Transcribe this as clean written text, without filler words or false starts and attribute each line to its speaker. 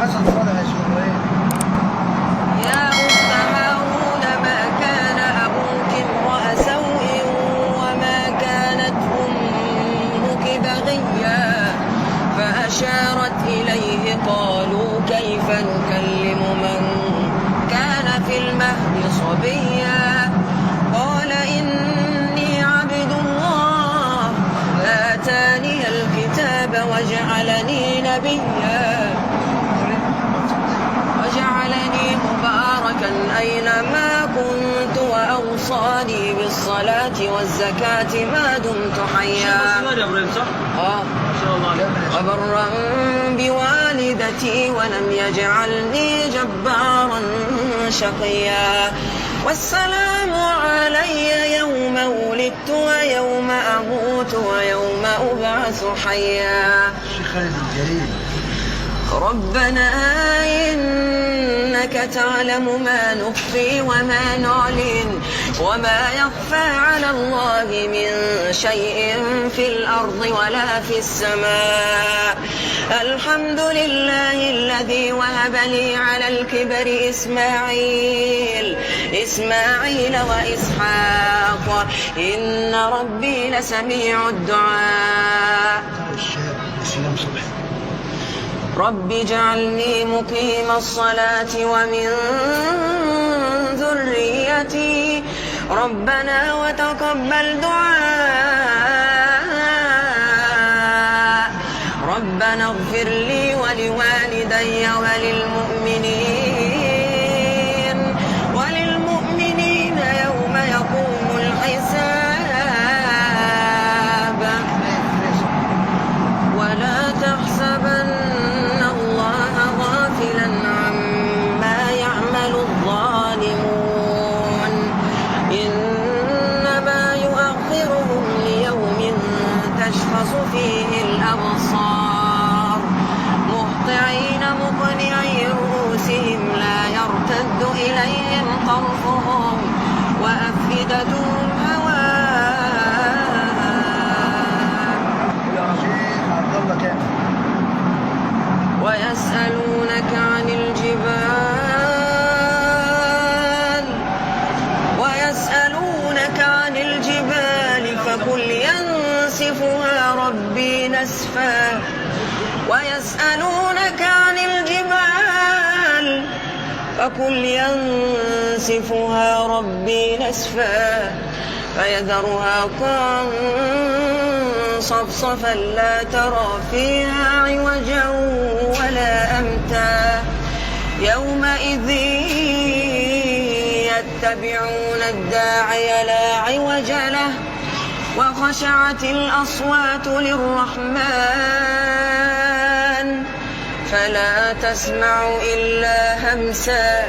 Speaker 1: حسن صالح يا شيخ إبراهيم.
Speaker 2: يا أخت هارون ما كان أبوك امرأ سوء وما كانت أمك بغيا فأشارت إليه قالوا كيف نكلم من كان في المهد صبيا قال إني عبد الله آتاني الكتاب وجعلني نبيا وجعلني مباركا أينما كنت وأوصاني بالصلاة والزكاة ما دمت حيا وبرا بوالدتي ولم يجعلني جبارا شقيا والسلام علي يوم ولدت ويوم أموت ويوم أبعث حيا.
Speaker 1: الشيخ خالد الجليل.
Speaker 2: ربنا إنك تعلم ما نخفي وما نعلن وما يخفى على الله من شيء في الأرض ولا في السماء. الحمد لله الذي وهب لي على الكبر إسماعيل وإسحاق إن ربي لسميع الدعاء. رب اجعلني مقيم الصلاة ومن ذريتي ربنا وتقبل دعاء. ربنا اغفر لي ولوالدي وللمؤمنين يوم يقوم الحساب. ولا تحسبن عما يعمل الظالمون إنما يؤخرهم ليوم تشخص فيه الأبصار مهطعين مقنعي رؤوسهم لا يرتد إليهم طرفهم وأفئدتهم ويسألونك عن الجبال فقل ينسفها ربي نسفا ويسألونك عن الجبال فقل ينسفها ربي نسفا فيذرها قاعا صفصفا لا ترى فيها عوجا ولا أمتا يومئذ يتبعون الداعي لا عوج له وخشعت الأصوات للرحمن فلا تسمع إلا همسا